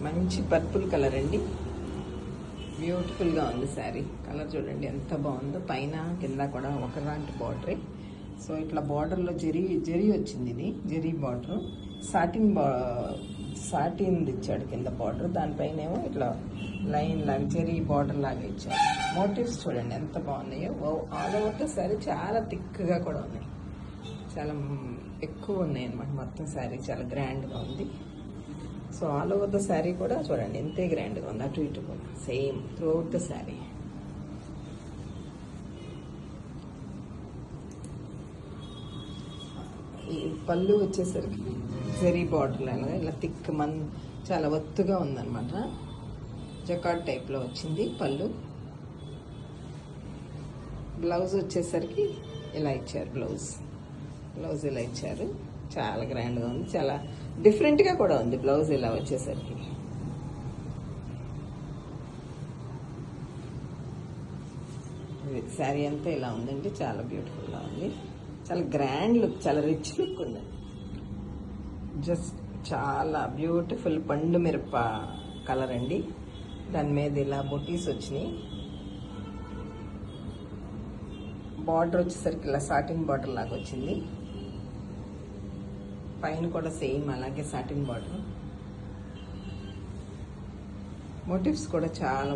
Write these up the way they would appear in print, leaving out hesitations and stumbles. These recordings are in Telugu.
మంచి పర్పుల్ కలర్ అండి. బ్యూటిఫుల్గా ఉంది శారీ. కలర్ చూడండి ఎంత బాగుందో. పైన కింద కూడా ఒకలాంటి బార్డరే. సో ఇట్లా బార్డర్లో జరీ వచ్చింది. ఇది జరీ బార్డర్. సాటిన్ ఇచ్చాడు కింద బార్డర్. దానిపైన ఏమో ఇట్లా లైన్ లాగా జరీ బార్డర్ లాగా ఇచ్చాడు. మోటివ్స్ చూడండి ఎంత బాగున్నాయో. ఆల్ ఓవర్ ద శారీ చాలా థిక్గా కూడా ఉన్నాయి. చాలా ఎక్కువ ఉన్నాయి అన్నమాట. మొత్తం శారీ చాలా గ్రాండ్గా ఉంది. So all over the sari కూడా చూడండి ఎంతే గ్రాండ్గా ఉంది. అటు ఇటు కూడా same through out the sari. ఈ పళ్ళు వచ్చేసరికి జరీ బార్డర్ లాగా ఇలా థిక్ చాలా ఒత్తుగా ఉందన్నమాట. జకార్డ్ టైప్లో వచ్చింది పళ్ళు. బ్లౌజ్ వచ్చేసరికి ఇలా ఇచ్చారు. బ్లౌజ్ ఇలా ఇచ్చారు. చాలా గ్రాండ్గా ఉంది. చాలా డిఫరెంట్గా కూడా ఉంది బ్లౌజ్ ఇలా వచ్చేసరికి. శారీ అంతా ఇలా ఉందండి. చాలా బ్యూటిఫుల్గా ఉంది. చాలా గ్రాండ్ లుక్, చాలా రిచ్ లుక్ ఉంది. జస్ట్ చాలా బ్యూటిఫుల్ పండు మిరప కలర్ అండి. దాని మీద ఇలా బొటీస్ వచ్చినాయి. బార్డర్ వచ్చేసరికి ఇలా సాటిన్ బార్డర్ లాగా వచ్చింది. పైన కూడా సేమ్ అలాగే సాటిన్ బార్డర్. మోటివ్స్ కూడా చాలా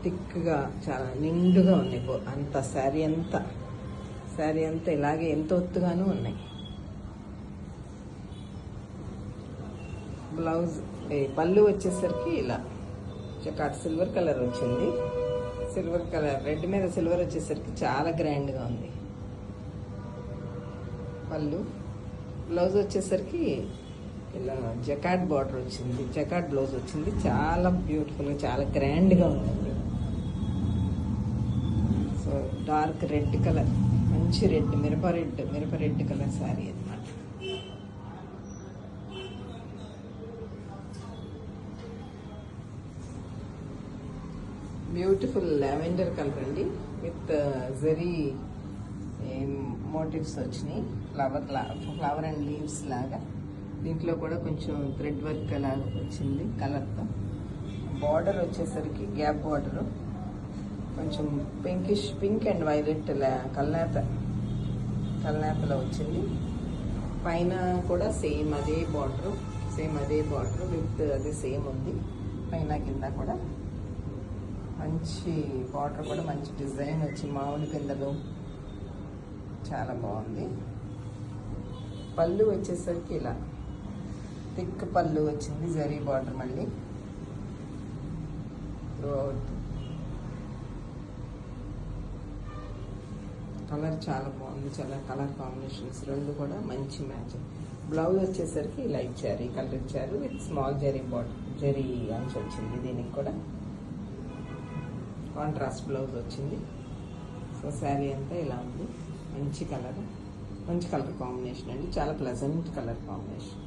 థిక్గా చాలా నిండుగా ఉన్నాయి. అంత శారీ అంతా ఇలాగే ఎంత ఒత్తుగానూ ఉన్నాయి. బ్లౌజ్ పళ్ళు వచ్చేసరికి ఇలా జకార్డ్ సిల్వర్ కలర్ వచ్చింది. సిల్వర్ కలర్ రెడ్ మీద సిల్వర్ వచ్చేసరికి చాలా గ్రాండ్గా ఉంది పళ్ళు. బ్లౌజ్ వచ్చేసరికి ఇలా జకార్డ్ బార్డర్ వచ్చింది. జకార్డ్ బ్లౌజ్ వచ్చింది. చాలా బ్యూటిఫుల్గా చాలా గ్రాండ్గా ఉందండి. సో డార్క్ రెడ్ కలర్, మంచి రెడ్, మిరప రెడ్ కలర్ శారీ అన్నమాట. బ్యూటిఫుల్ లావెండర్ కలర్ అండి. విత్ జరీ మోటివ్స్ వచ్చినాయి. ఫ్లవర్ అండ్ లీవ్స్ లాగా. దీంట్లో కూడా కొంచెం థ్రెడ్ వర్క్ లాగా వచ్చింది కలర్తో. బార్డర్ వచ్చేసరికి గ్యాప్ బార్డర్, కొంచెం పింక్ అండ్ వైలెట్ కల్నేతలో వచ్చింది. పైన కూడా సేమ్ అదే బార్డర్ విత్ అదే సేమ్ ఉంది. పైన కింద కూడా మంచి బార్డర్ కూడా మంచి డిజైన్ వచ్చి మామిడి పిందలు చాలా బాగుంది. పళ్ళు వచ్చేసరికి ఇలా థిక్ పళ్ళు వచ్చింది. జరీ బార్డర్ మళ్ళీ కలర్ చాలా బాగుంది. చాలా కలర్ కాంబినేషన్స్ రెండు కూడా మంచి మ్యాచ్. బ్లౌజ్ వచ్చేసరికి ఇలా ఇచ్చారు. ఈ కలర్ ఇచ్చారు. With small zari border, zari అంచు వచ్చింది. దీనికి కూడా కాంట్రాస్ట్ బ్లౌజ్ వచ్చింది. సో శారీ అంతా ఇలా ఉంది. మంచి కలర్ కాంబినేషన్ అండి. చాలా ప్లెజెంట్ కలర్ కాంబినేషన్.